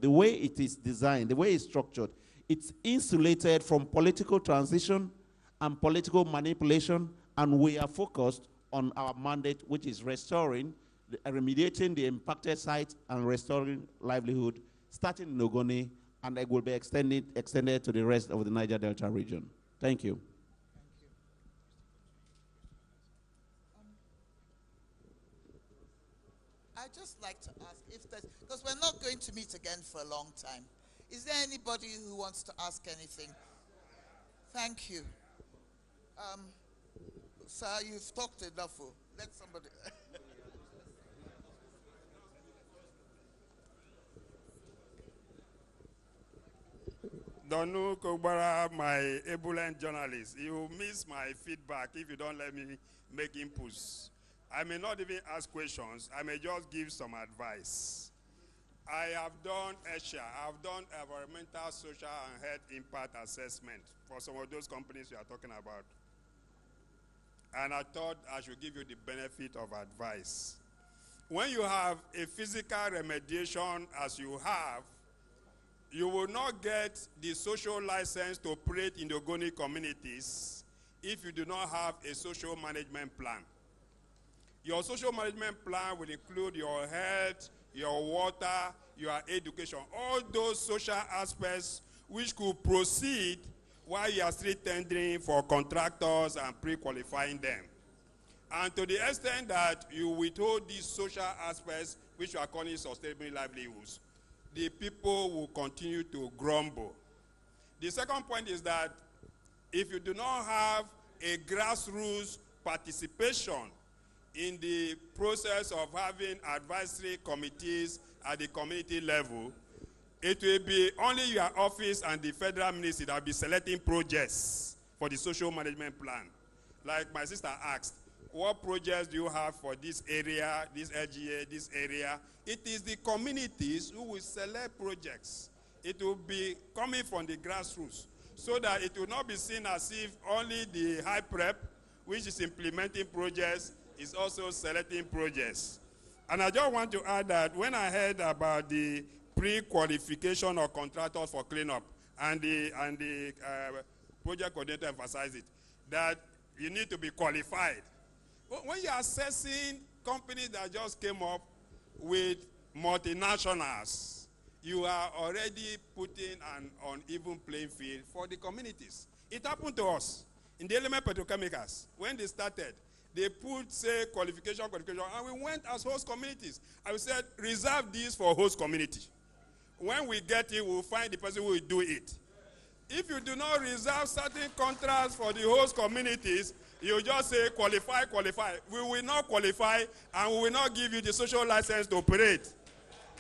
the way it is designed, the way it's structured, it's insulated from political transition and political manipulation, and we are focused on our mandate, which is restoring, remediating the impacted sites and restoring livelihood, starting in Ogoni, and it will be extended to the rest of the Niger Delta region. Thank you. I'd just like to ask if there's, because we're not going to meet again for a long time. Is there anybody who wants to ask anything? Thank you. Sir, you've talked enough. Let somebody. Donu Kogbara, my ebullient journalist, you miss my feedback if you don't let me make inputs. I may not even ask questions. I may just give some advice. I have done ESHA. I've done environmental, social, and health impact assessment for some of those companies you are talking about. And I thought I should give you the benefit of advice. When you have a physical remediation as you have, you will not get the social license to operate in the Ogoni communities if you do not have a social management plan. Your social management plan will include your health, your water, your education, all those social aspects which could proceed while you are still tendering for contractors and pre-qualifying them. And to the extent that you withhold these social aspects, which you are calling sustainable livelihoods, the people will continue to grumble. The second point is that if you do not have a grassroots participation in the process of having advisory committees at the community level, it will be only your office and the federal ministry that will be selecting projects for the social management plan. Like my sister asked, what projects do you have for this area, this LGA, this area? It is the communities who will select projects. It will be coming from the grassroots, so that it will not be seen as if only the high prep, which is implementing projects, is also selecting projects. And I just want to add that when I heard about the pre-qualification of contractors for cleanup, and the project coordinator emphasized it, that you need to be qualified. When you're assessing companies that just came up with multinationals, you are already putting an uneven playing field for the communities. It happened to us in the element petrochemicals. When they started, they put, say, qualification, and we went as host communities. And we said, reserve this for host community. When we get it, we'll find the person who will do it. If you do not reserve certain contracts for the host communities, you just say qualify. We will not qualify, and we will not give you the social license to operate.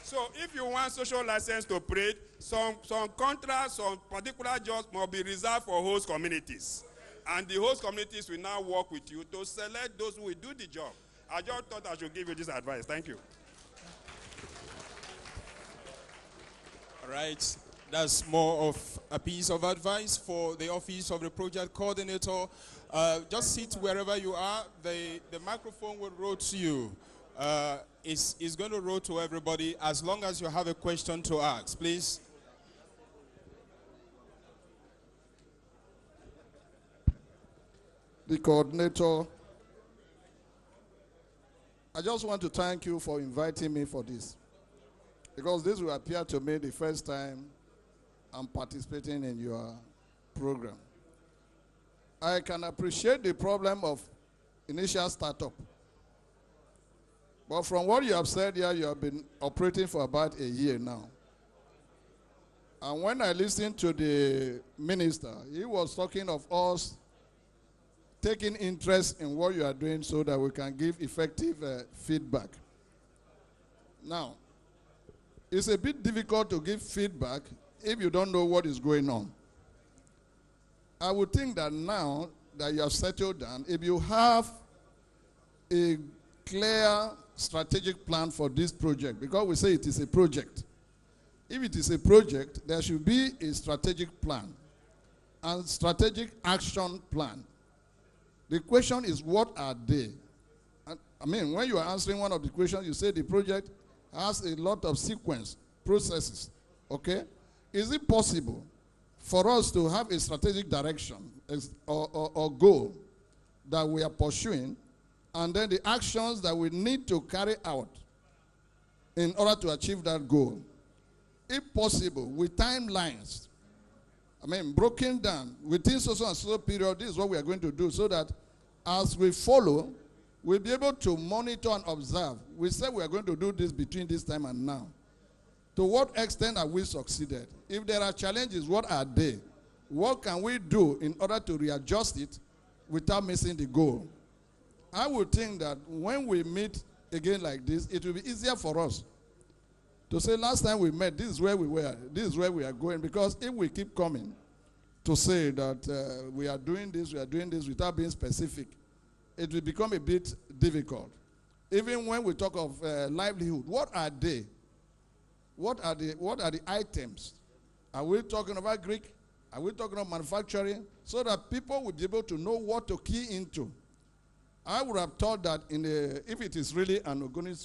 So if you want social license to operate, some contracts, some particular jobs must be reserved for host communities. And the host communities will now work with you to select those who will do the job. I just thought I should give you this advice. Thank you. All right. That's more of a piece of advice for the office of the project coordinator. Just sit wherever you are. The microphone will roll to you. It's going to roll to everybody as long as you have a question to ask, please. The coordinator, I just want to thank you for inviting me for this, because this will appear to me the first time I'm participating in your program. I can appreciate the problem of initial startup, but from what you have said here, you have been operating for about a year now. And when I listened to the minister, he was talking of us taking interest in what you are doing so that we can give effective feedback. Now, it's a bit difficult to give feedback if you don't know what is going on. I would think that now that you have settled down, if you have a clear strategic plan for this project, because we say it is a project. If it is a project, there should be a strategic plan and strategic action plan. The question is, what are they? I mean, when you are answering one of the questions, you say the project has a lot of sequence, processes. Okay? Is it possible for us to have a strategic direction or goal that we are pursuing, and then the actions that we need to carry out in order to achieve that goal? If possible, with timelines, broken down within so and so period, this is what we are going to do, so that as we follow, we'll be able to monitor and observe. We said we are going to do this between this time and now. To what extent have we succeeded? If there are challenges, what are they? What can we do in order to readjust it without missing the goal? I would think that when we meet again like this, it will be easier for us to say, last time we met, this is where we were, this is where we are going. Because if we keep coming to say that we are doing this without being specific, it will become a bit difficult. Even when we talk of livelihood, what are they? What are the items? Are we talking about Greek? Are we talking about manufacturing? So that people will be able to know what to key into. I would have thought that if it is really an Ogoni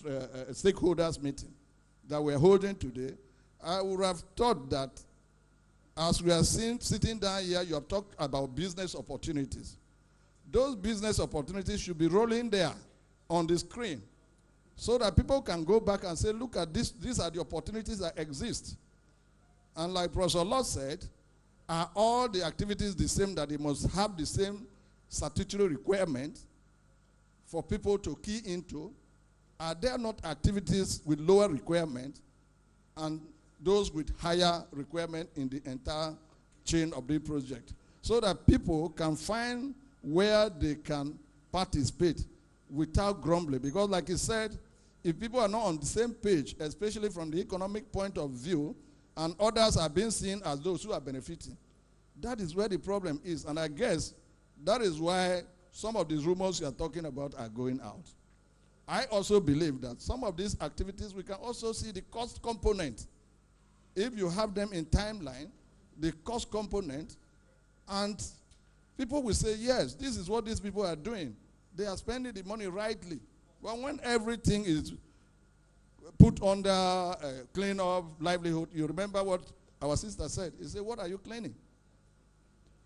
stakeholders meeting that we're holding today, I would have thought that as we are sitting down here, you have talked about business opportunities. Those business opportunities should be rolling there on the screen so that people can go back and say, look at this, these are the opportunities that exist. And like Professor Lord said, are all the activities the same, that they must have the same statutory requirement for people to key into? Are there not activities with lower requirement and those with higher requirement in the entire chain of the project? So that people can find where they can participate without grumbling. Because like he said, if people are not on the same page, especially from the economic point of view, and others are being seen as those who are benefiting, that is where the problem is. And I guess that is why some of these rumors you are talking about are going out. I also believe that some of these activities, we can also see the cost component. If you have them in timeline, the cost component, and people will say, yes, this is what these people are doing. They are spending the money rightly. But when everything is put under clean up, livelihood, you remember what our sister said. He said, what are you cleaning?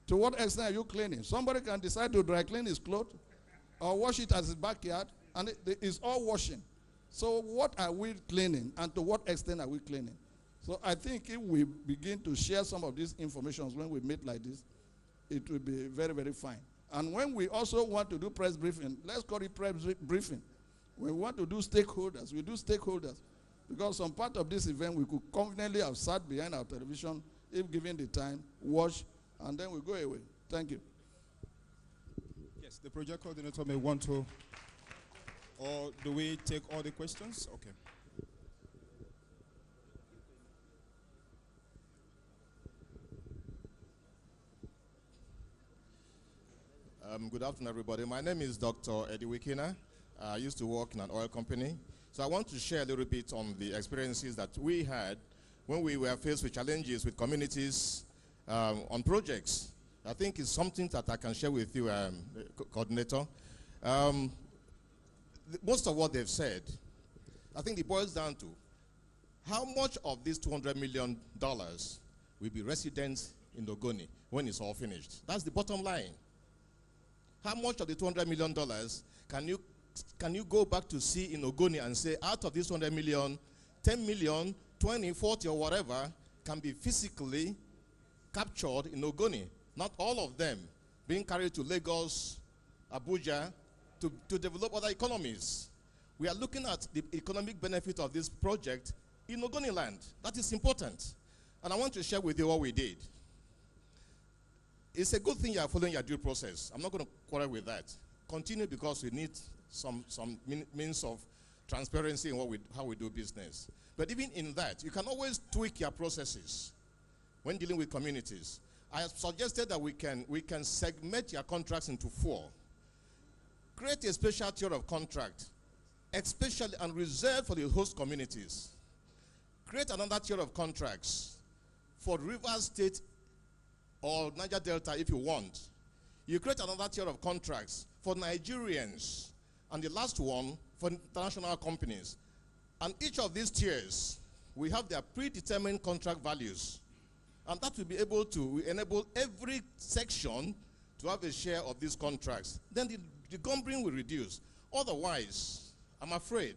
To what extent are you cleaning? Somebody can decide to dry clean his clothes or wash it as his backyard, and it's all washing. So what are we cleaning, and to what extent are we cleaning? So I think if we begin to share some of these informations when we meet like this, it will be very, very fine. And when we also want to do press briefing, let's call it press briefing. When we want to do stakeholders, we do stakeholders. Because some part of this event, we could confidently have sat behind our television, if given the time, watch, and then we go away. Thank you. Yes, the project coordinator may want to, or do we take all the questions? Okay. Good afternoon, everybody. My name is Dr. Eddie Wikina. I used to work in an oil company. So I want to share a little bit on the experiences that we had when we were faced with challenges with communities on projects. I think it's something that I can share with you, Coordinator. Most of what they've said, I think it boils down to how much of this $200 million will be residents in Ogoni when it's all finished. That's the bottom line. How much of the $200 million can you go back to see in Ogoni and say, out of this 200 million, 10 million, 20, 40, or whatever can be physically captured in Ogoni? Not all of them being carried to Lagos, Abuja, to develop other economies. We are looking at the economic benefit of this project in Ogoni land. That is important. And I want to share with you what we did. It's a good thing you are following your due process. I'm not going to quarrel with that. Continue, because we need some means of transparency in how we do business. But even in that, you can always tweak your processes when dealing with communities. I have suggested that we can segment your contracts into 4. Create a special tier of contract, especially and reserved for the host communities. Create another tier of contracts for Rivers State or Niger Delta if you want. You create another tier of contracts for Nigerians, and the last one for international companies. And each of these tiers we have their predetermined contract values. And that will be able to enable every section to have a share of these contracts. Then the gambling will reduce. Otherwise, I'm afraid,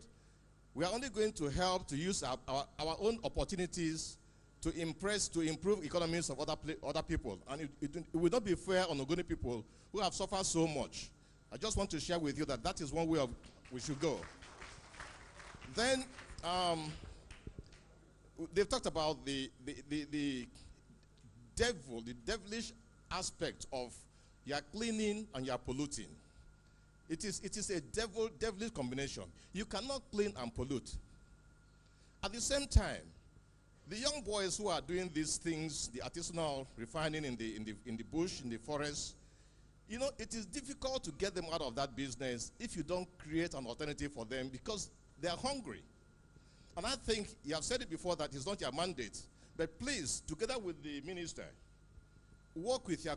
we are only going to help to use our own opportunities to improve economies of other people. And it will not be fair on Ogoni people who have suffered so much. I just want to share with you that that is one way we should go. Then, they've talked about the devilish aspect of your cleaning and your polluting. It is a devilish combination. You cannot clean and pollute. At the same time, the young boys who are doing these things, the artisanal refining in the bush, in the forest, you know, it is difficult to get them out of that business if you don't create an alternative for them because they are hungry. And I think you have said it before that it's not your mandate, but please, together with the minister, work with your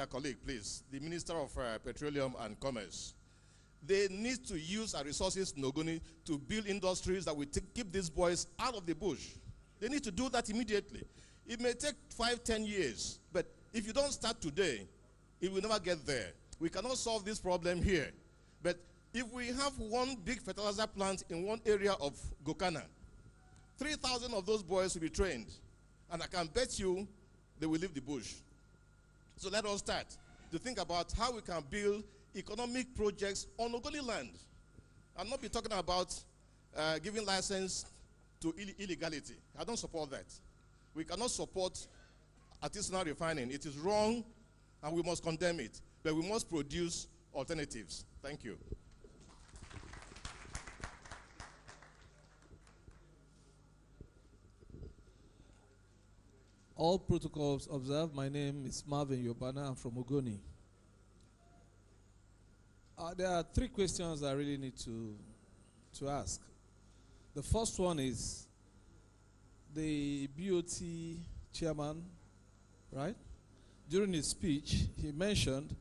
colleague, please, the Minister of Petroleum and Commerce. They need to use our resources in Ogoni to build industries that will keep these boys out of the bush. They need to do that immediately. It may take 5-10 years, but if you don't start today, it will never get there. We cannot solve this problem here. But if we have one big fertilizer plant in one area of Gokana, 3,000 of those boys will be trained. And I can bet you they will leave the bush. So let us start to think about how we can build economic projects on Ogoni land. And not be talking about giving license to illegality. I don't support that. We cannot support artisanal refining. It is wrong and we must condemn it. But we must produce alternatives. Thank you. All protocols observed. My name is Marvin Yobana. I'm from Ogoni. There are 3 questions I really need to ask. The first one is the BOT chairman, right? During his speech, he mentioned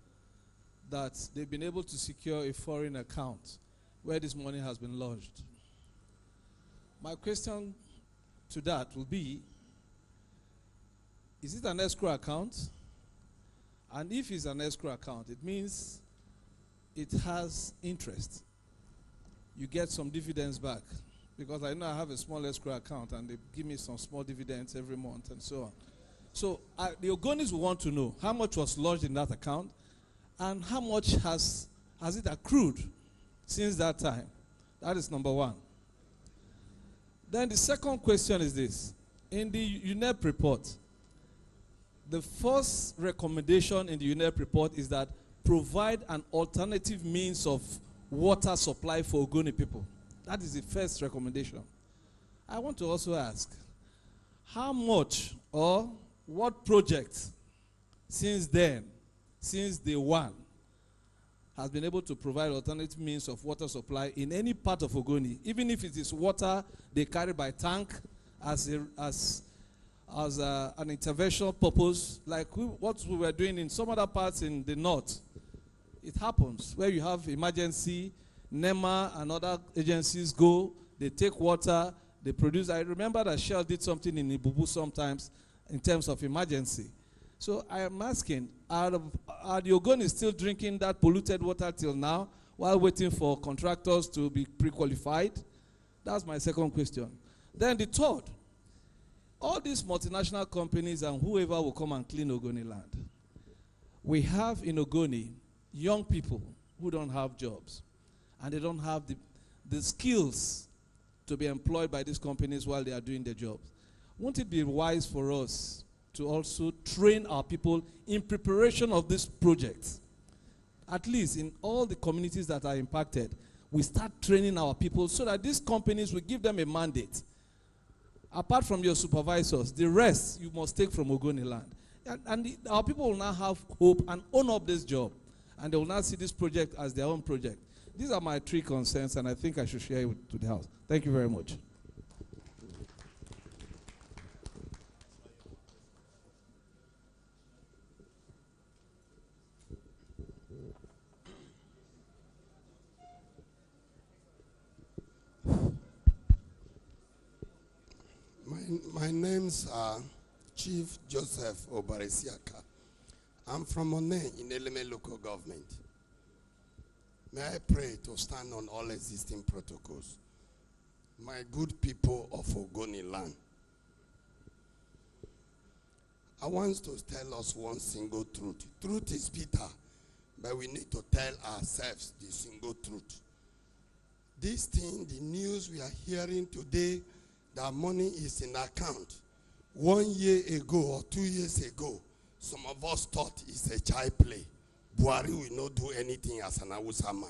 that they've been able to secure a foreign account where this money has been lodged. My question to that will be, is it an escrow account? And if it's an escrow account, it means it has interest. You get some dividends back. Because I know I have a small escrow account and they give me some small dividends every month and so on. So the Ogonis will want to know how much was lodged in that account and how much has it accrued since that time. That is number 1. Then the second question is this. In the UNEP report, the first recommendation in the UNEP report is that provide an alternative means of water supply for Ogoni people. That is the first recommendation. I want to also ask, how much or what project since then, since day one, has been able to provide alternative means of water supply in any part of Ogoni, even if it is water they carry by tank as an intervention purpose, like what we were doing in some other parts in the north. It happens where you have emergency, NEMA and other agencies go, they take water, they produce. I remember that Shell did something in Ibubu sometimes in terms of emergency. So I am asking, are the Ogoni still drinking that polluted water till now while waiting for contractors to be pre-qualified? That's my second question. Then the third, all these multinational companies and whoever will come and clean Ogoni land. We have in Ogoni young people who don't have jobs and they don't have the skills to be employed by these companies while they are doing their jobs. Won't it be wise for us to also train our people in preparation of this project? At least in all the communities that are impacted, we start training our people so that these companies will give them a mandate. Apart from your supervisors, the rest you must take from Ogoni land. And our people will now have hope and own up this job. And they will now see this project as their own project. These are my 3 concerns, and I think I should share it to the House. Thank you very much. My name's Chief Joseph Obaresiaka. I'm from One in Eleme local government. May I pray to stand on all existing protocols? My good people of Ogoni land, I want to tell us one single truth. Truth is bitter, but we need to tell ourselves the single truth. This thing, the news we are hearing today, that money is in account. 1 year ago or 2 years ago, some of us thought it's a child play. Buhari will not do anything as an Hausa man.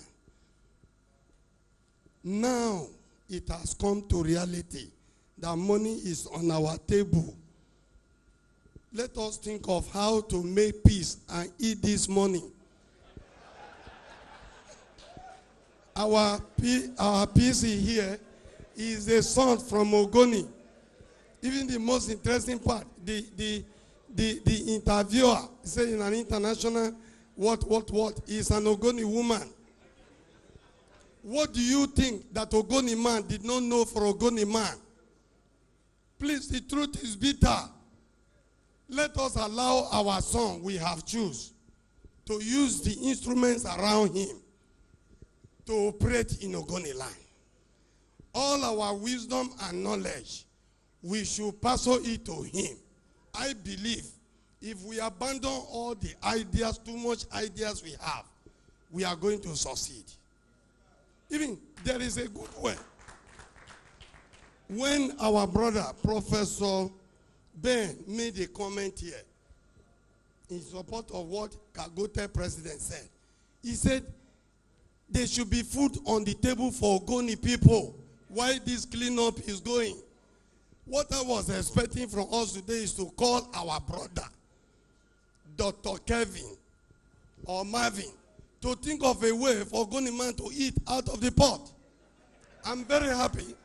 Now, it has come to reality that money is on our table. Let us think of how to make peace and eat this money. Our PC here is a son from Ogoni. Even the most interesting part, the interviewer said in an international what is an Ogoni woman. What do you think that Ogoni man did not know for Ogoni man? Please, the truth is bitter. Let us allow our son we have choose to use the instruments around him to operate in Ogoni land. All our wisdom and knowledge, we should pass it to him. I believe if we abandon all the ideas, too much ideas we have, we are going to succeed. Even there is a good way. When our brother, Professor Ben, made a comment here in support of what Kagote president said, he said there should be food on the table for Ogoni people while this cleanup is going. What I was expecting from us today is to call our brother, Dr. Kevin or Marvin, to think of a way for Ogoni man to eat out of the pot. I'm very happy